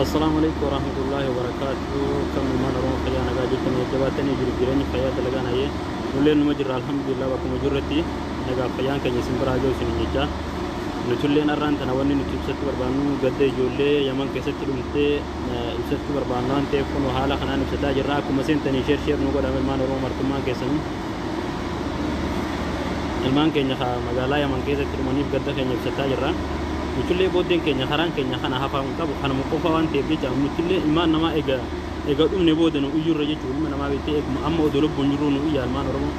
السلام عليكم ورحمة الله وبركاته. كم من روح خيانا قاعدين كم يجواتني جرجرني خيات لقانا يه نولين مجرى الحمد لله وكم مجرتي نجا خيان كان يسمى براجو سنيجا نتولين أران تناولني نتوسط بربانو قد يجولي يمن كسرت لمتة يسرت بربانو أنت يكون وحالا خنا نفسدا جرا كم سين تاني شير نقول أمل ما نروح مركمان كيسن المان كينيا خا مجالا يمن كسرت لمنيف قد كينيا نفسدا جرا نتولي بودين كينيا خران كينيا خنا هفا مكاب خنا مكوفا وان تبلي جام نتولي المان نما إيجا نبودن ويجور رجع تقول من نما بيتي أما أدلب بنجرون ويا المان رمو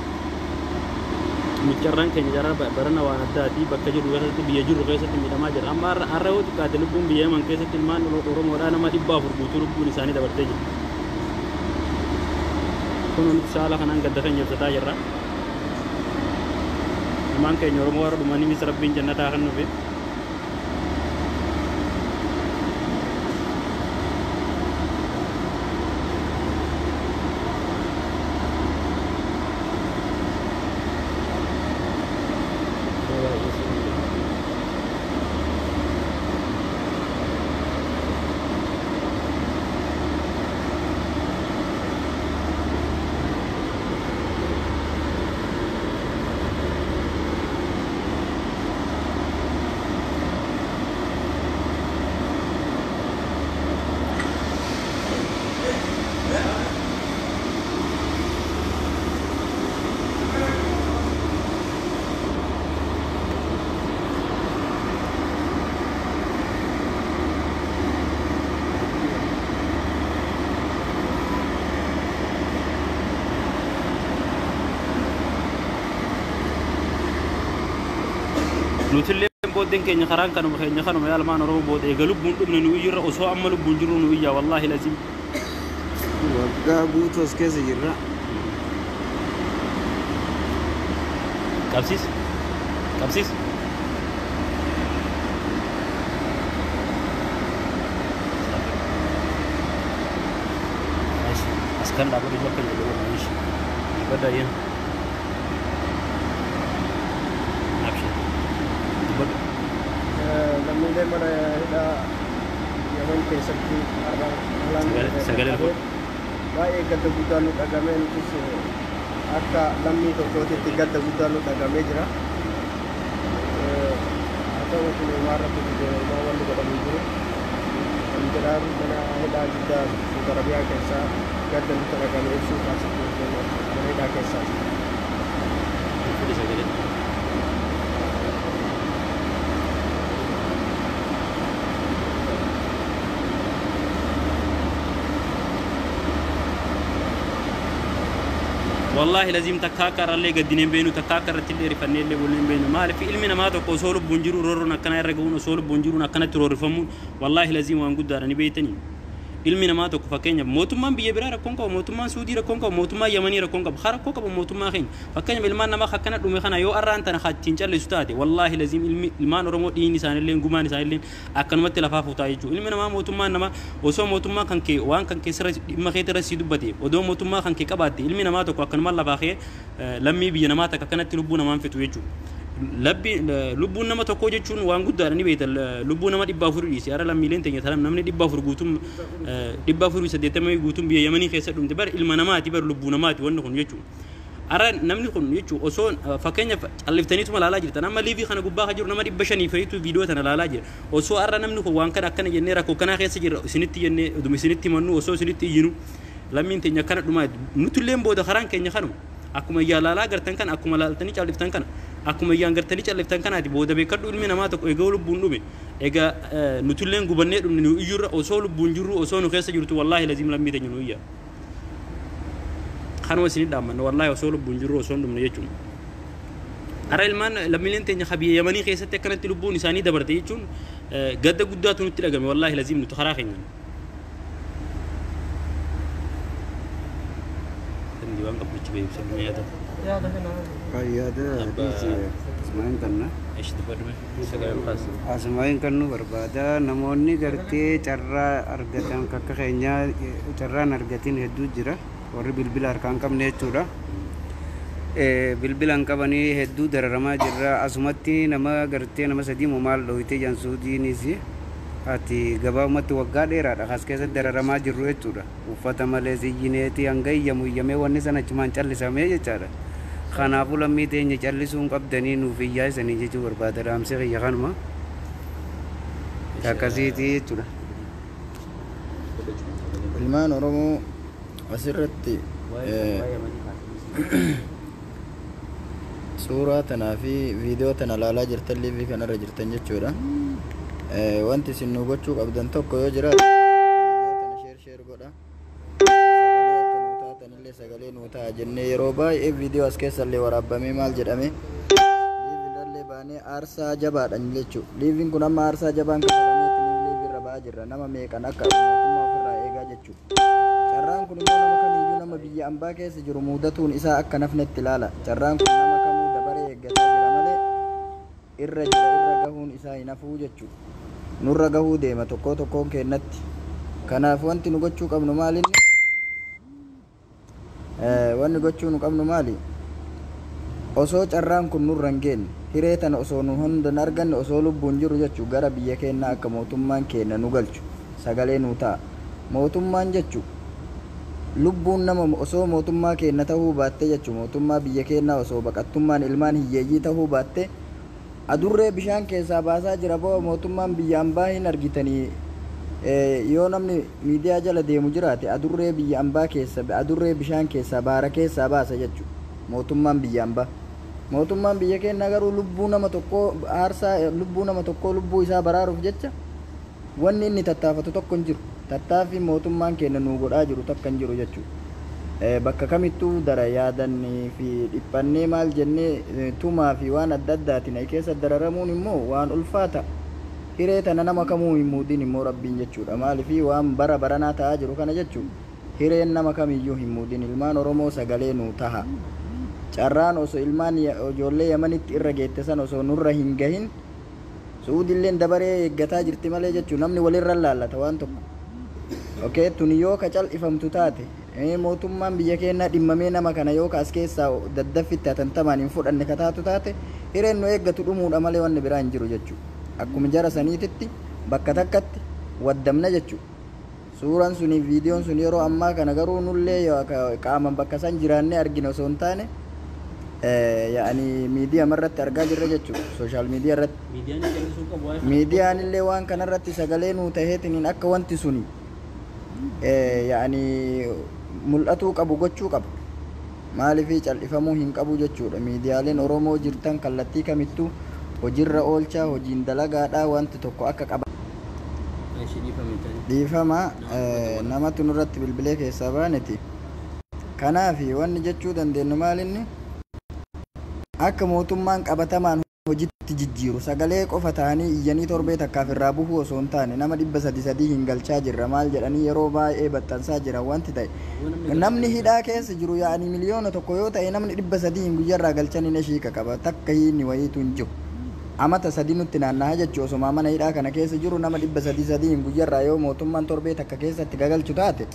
متكررن كينيا جرا برنا وانا داتي بكجر وغيره بيجور وغيره تميل ما جرا أما أروت كادلبون بيجي كيسة المان ورمو رانا ما تبى فرقوتور بوليساني دبرتجي كونوا نتشالا خنا قد كينيا نفسدا جرا المان كينيا ورمو ورد ماني مسربين جنة تاخن نبي نتلي بودين كي نخران كانوا بخير نخران ما يالمان روح بود يقلب بندم نويجر أسوا عملوا بنجرو نويجا والله لازم وقع بوتوس كذا جرا كابسيس كابسيس ماشي أسكن لا بد يجوا كل يوم ماشي بدأ ين لما دائما إذا يوم كيسكتي سجل الفوت باي قد بودانو كعمل كيس أكا لمي توكوتي تقد بودانو كعمل جرا أكا وكل مرة بتجي ما والله قد بودانو الجرار من هذا جدا متربيا كيسا قد نترى كعمل شو كاسك من هذا كيسا والله لازم تكاكر اللي قدين بينو تكاكر تلي رفني اللي بولين بينو ما في علمنا ما تقول سولو بونجرو رورو نكنا يرجعون سولو بونجرو نكنا ترور فمون والله لازم وانقود دارني بيتني علمنا ما تقول فكينيا موتمان بيبرا ركونكا موتمان سعودي ركونكا موتمان يمني ركونكا بخارا كونكا موتمان خين فكينيا بالمان ما خكنا دومي خنا يو أران تنا خاتين جل استادي والله لازم المان رمو ديني سان اللين غمان سان اللين أكن مت لفافو تايجو علمنا ما موتمان نما وسو موتمان كان كي وان كان كي سر ما خيت رسيدو بدي ودو موتمان كان كي كبادي علمنا ما تقول أكن مال لفاخي لمي بينا ما تكنا تلبونا ما في تويجو لبي لبونا ما تقول جتون وانقود دارني بيت لبونا ما دبا فرودي سيارة لما ميلين تيجي ثلام نمني دبا فرقوتم دبا فرود سديت ما يقوتم بيا يمني خيسة دم تبر المنا ما تبر لبونا ما تونه خن يجوا أرا نمني خن يجوا أصون فكينيا ألفتني ثم لا لاجر تنا ما ليفي خنا قبّا خجور نما دبا شني فريتو فيديو تنا لا لاجر أصو أرا نمني خو وانكر أكنا جنرا كوكنا خيسة جر سنتي جن دم سنتي منو أصو سنتي ينو لما ينتهي كنا دم نتولم بود خران كينيا خنو أكو ما يلا لا قرتن كان أكو ما لا تني ألفتن كان أكو yang gertali calif tangkan ati boda be kadul mina mata ko ega lubun dumi ega nutullen gubanne dum ni yura o so lubun juru o so no khessa jurtu wallahi lazim lammi tan no iya khano sini damman wallahi o so lubun juru o so dum no yechum ara ilman lammilen tan khabiya yamani khessa tekkanati lubun isani dabarte yechun gadda guddatu nutilagami wallahi lazim nutu kharakhin tandi wan qabli chibe yusami hada يا ده اسمعين كنا ايش تبرمه سجل الخاص اسمعين كنو بربادا نموني غرتي چرا ارغتان ككخينيا چرا نرغتين هدو جرا ور بلبل اركان كم نيچودا بلبل انكبني هدو دررما جرا اسمتي نما غرتي نما سدي ممال دويتي جانسودي نيسي ati gabaabumatti waggaa dheeraadha as keessatti dararamaa jirru jechuudha. Uffata malee ziyyineetii hanga iyyamee wanni sana achumaan callisamee jechaadha. Kanaafuu lammii teenya callisuu hin qabdanii nuuf iyyaa isanii jechuu barbaada. Dhaamsi kiyya kanuma akkasiiti jechuudha. Ilmaan Oromoo asirratti suuraa tanaa fi viidiyoo tana ilaalaa jirtan liivii kanarra jirtan jechuudha. Wanti isin nu gochuu qabdan tokko yoo jiraate viidiyoo tana sheer godha. Sagalee akka nuu taatanillee sagalee nuu ta'a jennee yeroo baay'ee viidiyoo as keessallee waraabamee maal jedhame liiviidhallee baanee aarsaa jabaadhan jechuudha. Liiviin kun amma aarsaa jabaan kafalameetiin liiviirra ba'aa jirra. Nama meeqan akka mootummaa ofirraa eegaa jechuudha. Carraan kun immoo nama kamiyyuu nama biyya ambaa keessa jiru mudatuun isaa akka nafnetti ilaala. Carraan kun nama kamuu dabaree eeggataa jira malee irra gahuun isaa hin hafuu jechuudha. Nurra gahuu deema tokkoon kennatti. Kanaaf wanti nu gochuu qabnu maalinni? Wanni gochuu nu qabnu maali? Osoo carraan kun nurra hin geenye hiree tana osoo nu hundan arganne osoo lubbuun jiru jechuu gara biyya keenyaa akka mootummaan keenya nu galchu sagalee nu ta'a. Mootummaan jechuu lubbuun nama osoo mootummaa keenya ta'uu baatte jechuu mootummaa biyya keenyaa osoo baqattummaan ilmaan hiyyeeyyii ta'uu baatte adurree bishaan keessaa baasaa jira boo mootummaan biyya ambaa hin argitanii yoo namni miidiyaa jala deemu jiraate adurree biyya ambaa keessa adurree bishaan keessaa baara keessaa baasa jechuu mootummaan biyya ambaa. Mootummaan biyya keenyaa garuu lubbuu nama tokkoo aarsaa lubbuu nama tokkoo lubbuu isaa baraaruuf jecha wanni inni tattaafatu tokko hin jiru. Tattaaffii mootummaan keenya nuu godhaa jiru takka hin jiru jechuudha. Bakka kamittuu dara yaadannee fi dhiphannee maal jennee tumaa fi waan adda addaatiin keessa dararamuun immoo waan ulfaata. Hiree tana nama kamuu hin muudin immoo rabbiin jechuudha. Maaliifii waan bara baranaa ta'aa jiru kana jechuudha. Hireen nama kamiyyuu hin muudin. Ilmaan Oromoo sagalee nuu taha. Carraan osoo ilmaan ijoollee Yamanitti irra geette san osoo nurra hin gahin Suudilleen dabaree eeggataa jirti malee jechuudha. Namni walirra laallata waan tokko. Okay, tuni yoo ka cal'ifamtu taate mootummaan biyya keenyaa dhimmamee nama kana yoo as keessaa daddaffitti hatantamaan hin fudhanne ka taatu taate hireen nu eeggatu dhumuudha malee wanni biraa hin jiru jechuudha. Akkuma jara saniititti bakka takkatti waddamna jechuudha. Suuraan suni viidiyoon sun yeroo ammaa kana garuu nullee qaaman bakka san jiraannee argina osoo hin taane yaani miidiyaa irratti argaa jirra jechuudha. Sooshaal miidiyaa irratti miidiyaan illee waan kanarratti sagalee nuu taheetiin akka wanti suni yaani mul'atuu qabu gochuu qaba. Maaliifii cal'ifamuu hin qabu jechuudha. Miidiyaaleen Oromoo jirtan kallattii kamittuu hojiirra oolchaa hojiin dalagaadhaa wanti tokko akka qaba. Dhiifama namatu nurratti bilbilee keessaa baaneti. Kanaaf wanni jechuu dandeenyu maalinni akka mootummaan qabatamaan hojiitti jijjiiru sagalee qofa ta'anii iyyanii torbee takkaaf irraa buhuu osoo hin taane nama 300 hin galchaa jirra maal jedhanii yeroo baay'ee baxxansaa jiran wanti ta'e namni hidhaa keessa jiru yaa'anii miliyoona tokko yoo ta'e namni 300 hin guyyarraa galchanii na shiika qaba takka hiinni wayiitu hin jiru. Amata sadii nutti naanna'aa jechuu osoo mana hidhaa kana keessa jiru nama 300 hin guyyarraa yoo mootummaan torbee takka keessatti gagalchu taate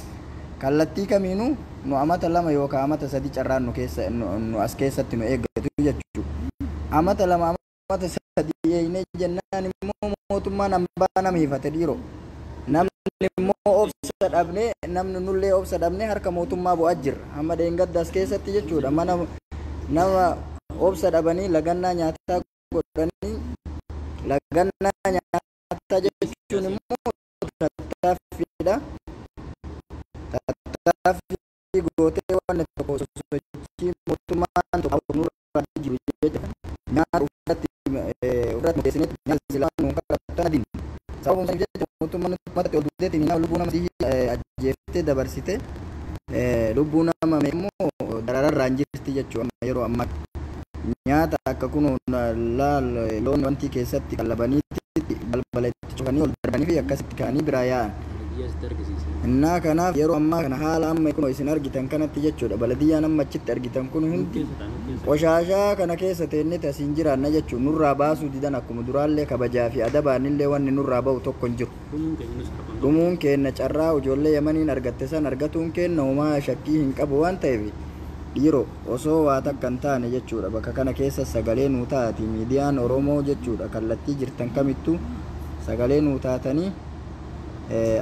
kallattii kamiinuu nu amata lama yookaan amata sadii carraan nu keessa nu as keessatti nu eeggatu jechuudha. Amata lama amata sadii eegnee jennaan immoo mootummaan hambaa nama hifate dhiiroo. Namni immoo obsa dhabnee namni nullee obsa dhabnee harka mootummaa bu'aa jirra. Hamma dheengadda as keessatti jechuudha. Nama obsa dhabanii lagannaa nyaataa godhanii lagannaa nyaataa jechuun immoo tattaaffiidha. Tattaaffii gootee waan tokko sosochii mootummaan tokko nurra jiru jechuudha. Nyaata uffatatti keessanitti nyaata silaa nuun kadhattan adiin. Sababuma san jechuudha mootummaan nutti mata ol duuteetiin nama lubbuu nama ajjeeftee dabarsite lubbuu nama immoo darararraan jirti jechuudha yeroo ammaa. Nyaata akka kun loon wanti keessatti qalabaniitti balbala itti cufanii ol darbanii fi akkasitti ka'anii biraa yaa'an. Innaa kanaaf yeroo ammaa kana haala amma kun isin argitan kanatti jechuudha. Baladiyyaan amma achitti argitan kun hundi qoshashaa kana keessa teennee asiin jiraanna jechuudha. Nurraa baasuu didan akkuma duraallee kabajaa fi adabaan illee wanni nurraa ba'u tokko hin jiru. Dhumuun keenya carraa ijoollee Yamaniin argatte san argatuun keenya homaa shakkii hin qabu waan ta'eef dhiiroo osoo waa takka hin taane jechuudha. Bakka kana keessa sagalee nuu taati miidiyaan Oromoo jechuudha. Kallattii jirtan kamittuu sagalee nuu taatanii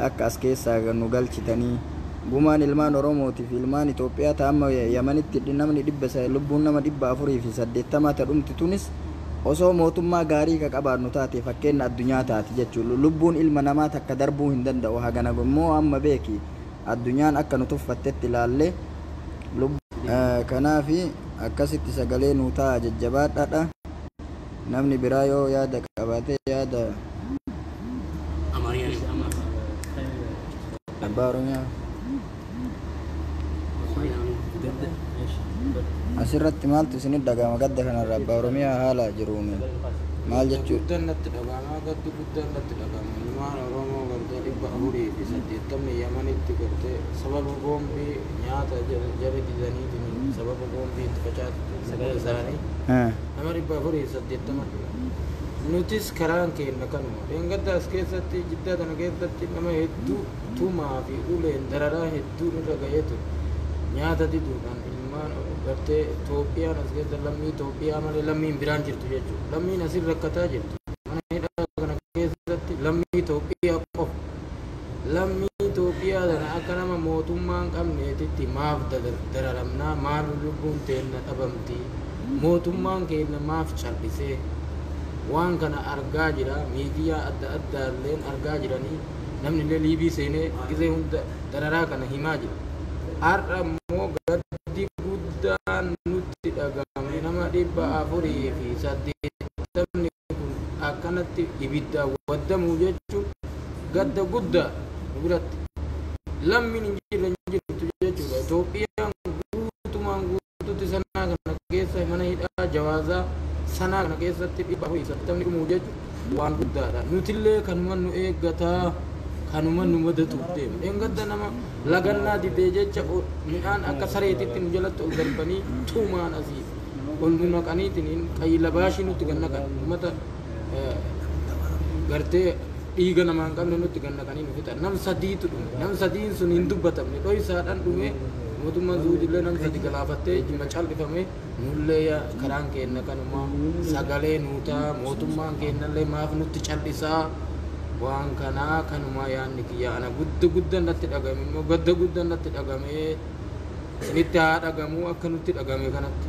akka as keessaa nu galchitanii gumaan ilmaan Oromootii fi ilmaan Itoophiyaa ta'amma Yamanitti namni lubbuun nama 480 ta'umti tunis osoo mootummaa gaarii ka qabaannu taate fakkeenya addunyaa taati jechuudha. Lubbuun ilma namaa takka darbuu hin danda'u. Hagana immoo amma beeki addunyaan akka nu tuffattetti ilaalle kanaaf akkasitti sagalee nuu ta'a jajjabaadhaadha. Namni biraa yoo yaada qabaate yaada Abbaa Oromiyaa asirratti maaltu isinit dhagahama gadda kanarra Abbaa Oromiyaa haala jiruun maal jechuudha? Guddaan natti dhagahama, gaddi guddaan natti dhagahama. Ilmaan Oromoo gartee 480 Yamanitti gartee sababa boombii nyaata jara didaniitiin sababa boombii itti facaatu sagalee isaanii nama 480 nutis karaan keenya kanuma. Gadda as keessatti jiddaa kana keessatti nama hedduu tumaa fi uleen dararaa hedduu irra ga'ee ture. Nyaata diduudhaan ilmaan gartee Itoophiyaan as keessa lammii Itoophiyaa malee lammiin biraan jirtu jechuudha. Lammiin asirra rakkataa jirtu. Mana hidhaa kana keessatti lammii Itoophiyaa qofa. Lammii Itoophiyaa kana akka nama mootummaan qabneetitti maaf dararamnaa, maaf lubbuun teenna dhabamti, mootummaan keenya maaf callisee waan kana argaa jira. Miidiyaa adda addaalleen argaa jiranii namni illee liibii seenee gisee hunda dararaa kana himaa jira. Har'a immoo gaddi guddaan nutti dhagahame. Nama 480 kun akkanatti ibidda waddamuu jechuun gadda guddaa nu biratti lammiin hin jirre hin jirtu jechuudha. Itoophiyaan guutumaan guututti sanaa kana keessa mana hidhaa jawaazaa sanaa kana keessatti 480 dhumuu jechuun waan guddaadha. Nutillee kanuma nu eeggataa kanuma nu madatuuf deema. Gadda nama lagannaa didee jecha midhaan akka sareetitti nu jalatti ol darbanii tuumaan asii ol nu naqaniitiin qayyilabaashii nutti gannaqan uummata gartee dhiiga namaa hin qabne nutti gannaqanii nu fixan. Nam sadiitu dhume. Nam sadiin sun hin dubbatamne dho'isaadhaan dhume. Mootummaan Zuudillee nam sadi galaafattee jima callifame. Nullee karaan keenya kanuma sagalee nuutaa mootummaan keenyallee maaf nutti callisaa. Waan kanaa kanuma yaanni kiyya ana guddaan natti dhagahame immoo gadda guddaan natti dhagahame isinitti haa dhagamu akka nutti dhagahame kanatti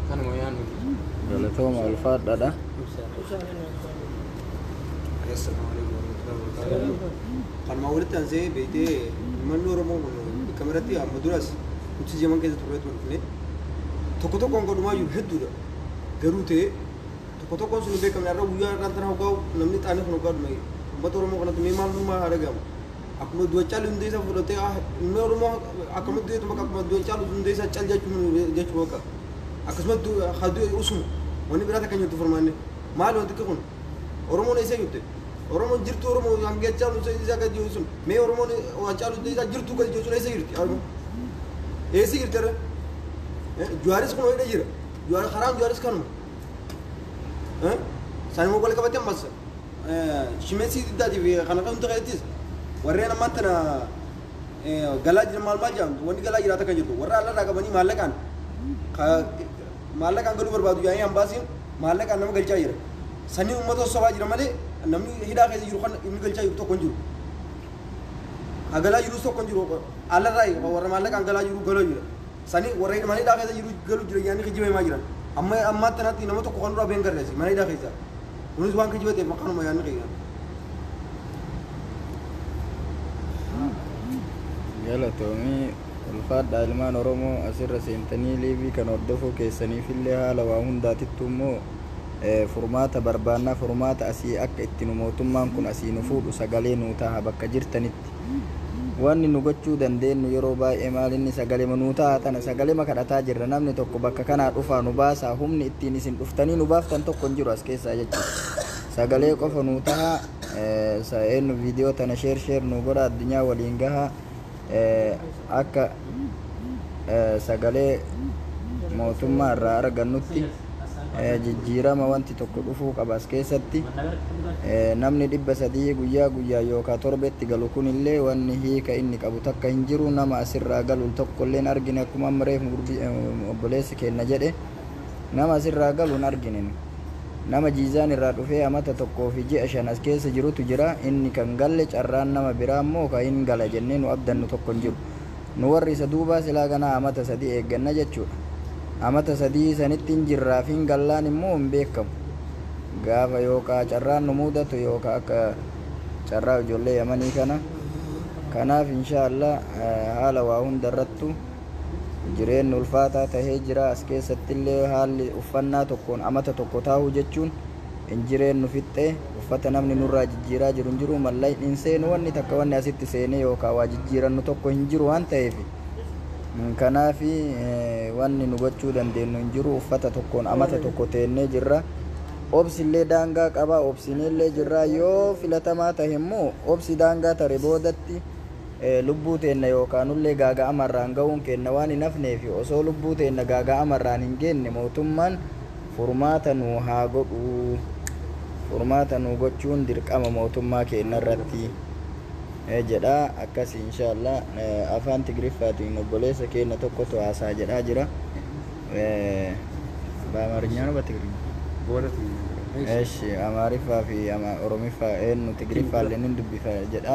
kanuma yaanni kiyya. Galatooma ulfaadhaadha. Kan mau walitti ansee beektee manni Oromoo kameratti amma duras nuti jaman keessa turre turre tokko tokkoon godhumaa jiru hedduudha. Garuu ta'e tokko tokkoon sun beekamne irra guyyaa irraan tana hoggaa'u namni xaanii kun hoggaa'u dhume uummata Oromoo kanatti mee maalummaa haa dhagahamu. Akkuma du'achaa hundee isaa fudhatee inni Oromoo akkuma du'eetu maka akkuma du'achaa hundee isaa cal jechuu bakka akkasumas haduu usuma wanni biraata kan jirtu formaanne maal wanti kun Oromoon eessa jirte Oromoon jirtu Oromoo hanga caalu isaa gadi jiru sun mee Oromoon caalu isaa jirtu gadi jiru sun eessa jirti Oromoo eessa jirti irra Juwaaris kun hojii jira karaan Juwaaris kanuma sani mo kole kabate mas shimesi dadi vi kana kan to kaitis warre na mantana galaji mal majam woni galaji rata kan jitu warra alla daga bani malakan malakan galu berbadu yayi ambasin malakan nam galcha jira sani ummato soba jira male namni hida kay jiru kan im galcha yu to kon jiru agala jiru so kon jiru alla rai warra malakan galaji ru galo jira sani warre mani da kay jiru galu jira yani kijibe ma jira amma tanati nama to ko nura ben garresi mani da kaysa unus wan kijibete makano ma yan kayya Galatoomii ulfaadha ilmaan Oromoo asirra seentanii liibii kan hordofuu keessaniifillee haala waa hundaatittu immoo furmaata barbaannaa furmaata asii akka itti nu mootummaan kun asii nu fuudhu sagalee nuu ta'a bakka jirtanitti wanni nu gochuu dandeenyu yeroo baay'ee maalinni sagalee nuu ta'a tana sagalee kadhataa jirra namni tokko bakka kanaa dhufaa nu baasaa humni ittiin isin dhuftanii nu baaftan tokko hin jiru as keessaa jechuudha sagalee qofa nuu ta'a sa'eennu viidiyoo tana sheer nu godha addunyaa waliin gaha akka sagalee mootummaa irraa argannutti jijjiirama wanti tokko dhufuu qaba as keessatti namni 300 guyyaa yookaan torbetti galu kunillee wanni hiika inni qabu takka hin jiru nama asirraa galu tokkollee argine akkuma amreef obboleessi kenna jedhe nama asirraa galu argine nama jiizaan irraa dhufee amata tokkoo fi ji'a 5 as keessa jirutu jira inni kan galle carraan nama biraa immoo ka hin gala jennee nu abdannu tokko hin jiru nu warri isa duubaa silaa kanaa amata 3 eegganna jechuudha amata 3 sanitti hin jirraa fi hin gallaan immoo hin beekamu gaafa yookaan carraan nu mudatu yookaan akka carraa ijoollee Yamanii kana kanaaf inshaallah haala waa hundarrattu jireenyi ulfaataa tahee jira as keessatti illee haalli uffannaa tokkoon amata tokko taa'uu jechuun hin jireenyu fixxee uffata namni nurraa jijjiiraa jiru hin jiru mallayni hin seenu wanni takka wanni asitti seenee yookaan waa jijjiirannu tokko hin jiru waan ta'eef kanaaf wanni nu gochuu dandeenyu hin jiru uffata tokkoon amata tokko teennee jirra obsillee daangaa qaba obsineellee jirra yoo filatamaa tahe immoo obsi daangaa tare boodatti lubbuu teenna yookaan ullee gaaga'amarraan ga'uun kenna waan hin hafneef osoo lubbuu teenna gaaga'amarraan hin geenne mootummaan furmaata nu haa godhu furmaata nu gochuun dirqama mootummaa keenya irratti jedha akkas inshaallah afaan Tigriffaatiin obboleessa keenya tokkotu haasaa jedhaa jira በአማርኛ ነው በትግርኛ እሺ አማሪፋ ፊ ኦሮሚፋ ኤኑ ትግሪፋ ለንን ድቢፋ ጀዳ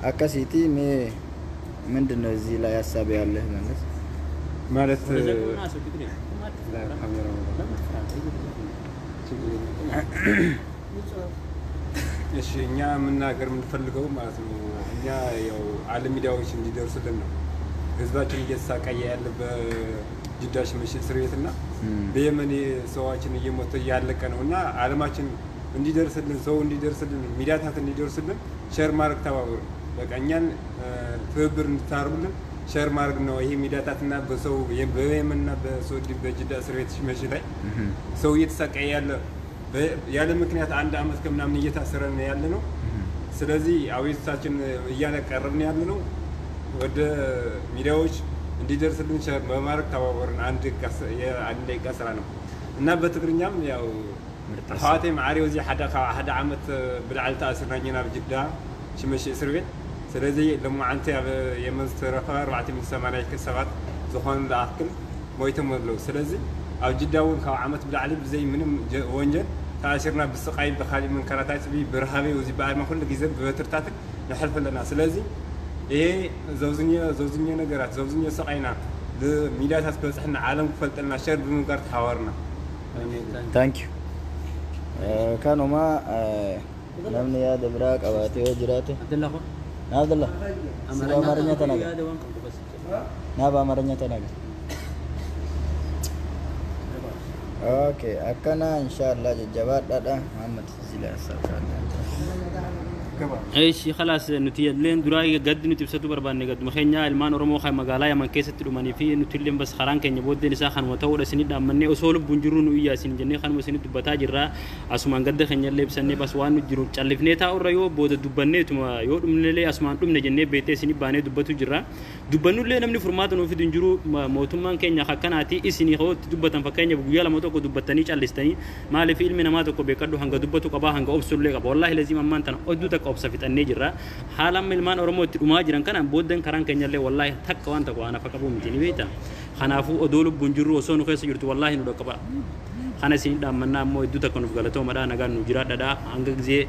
አካሲቲ ሜ ምንድነው እዚህ ላይ ሐሳብ ያለህ ማለት እሺ እኛ መናገር የምንፈልገው ማለት ነው እኛ ያው ዓለም ሚዲያዎች እንዲደርሱልን ነው ህዝባችን እየተሳቀየ ያለ በጅዳሽ ምሽት እስር ቤትና በየመን ሰዎችን እየሞተ ያለቀ ነውና ዓለማችን እንዲደርስልን ሰው እንዲደርስልን ሚዲያታት እንዲደርስልን ሼር ማድረግ ተባብሩ በቃ እኛን ትብብር እንድታርጉልን ሼር ማድረግ ነው ይሄ ሚዲያታትና በሰው በየመንና በሳውዲ በጅዳ እስር ቤት ምሽት ላይ ሰው እየተሳቀየ ያለ ምክንያት አንድ አመት ከምናምን እየታሰረን ያለ ነው ስለዚህ አቤቱታችን እያቀረብን ያለ ነው ወደ ሚዲያዎች እንዲደርስልን ሼር በማድረግ ተባበሩን አንድ ደቂቃ ስራ ነው እና በትግርኛም ያው ፋቴም ዓሪው እዚ ሓደ ዓመት ብልዓል ተኣስርናኝና ብጅዳ ሽመሽ እስር ቤት ስለዚህ ለሞ አንተ የመስተረፈ 480 ሰባት ዝኾኑ ለአክል ሞይቶም አለው ስለዚህ ኣብ ጅዳውን ካብ ዓመት ብልዓል ብዘይ ምንም ወንጀል ተኣሲርና ብስቃይ ብኻሊእ መንከራታት ብርሃቤ ወዚ በአይማ ኩሉ ግዜ በትርታት ንሕልፍ ኣለና ስለዚህ ይሄ ዘውዝኛ ነገራት ዘውዝኛ ስቃይና ሚዲያታት በፅሕና ዓለም ክፈልጠልና ሸር ብምግባር ተሓዋርና ታንክ ዩ ካኖማ namni yaada biraa qabaatee yoo jiraate Abdullah Amaranya tanaga Naba Amaranya tanaga Oke akkana inshallah jajjabaadhaadha Muhammad Zila ايش خلاص نتيلين دراي قد نتبسطوا بربان قد مخينا المان ورمو خاي مقالا يا من كيست دماني في نتيلين بس خران كان يبود نسا خان وتو سنيد امني اصول بنجرون ويا سن جني خان مسنيد دبتا جرا اسمان قد خنيا لبسني بس وان جرو چلفنيتا اوريو بود دبنيت ما يود من لي اسمان دم نجني بيتي سني باني دبتو جرا دبنو لي نمني فرمات نو في دنجرو موتمان كينيا خكناتي اسني خو دبتن فكانيا بغيا لمتو كو دبتني چلستني مال في علم ما تو كو بكدو هنگ دبتو كبا هنگ اوبسول لي والله لازم ما انت ادو obsafit annejira halam ilman oromo tiduma jiran kana boden karan kenyalle wallahi takka wanta ko ana fakabu mitini beta khanafu odolu bunjuru osonu khaysa yurtu wallahi no dokaba khana sin dammanna mo iddu takonu galato mada naga nu jira dada anga gize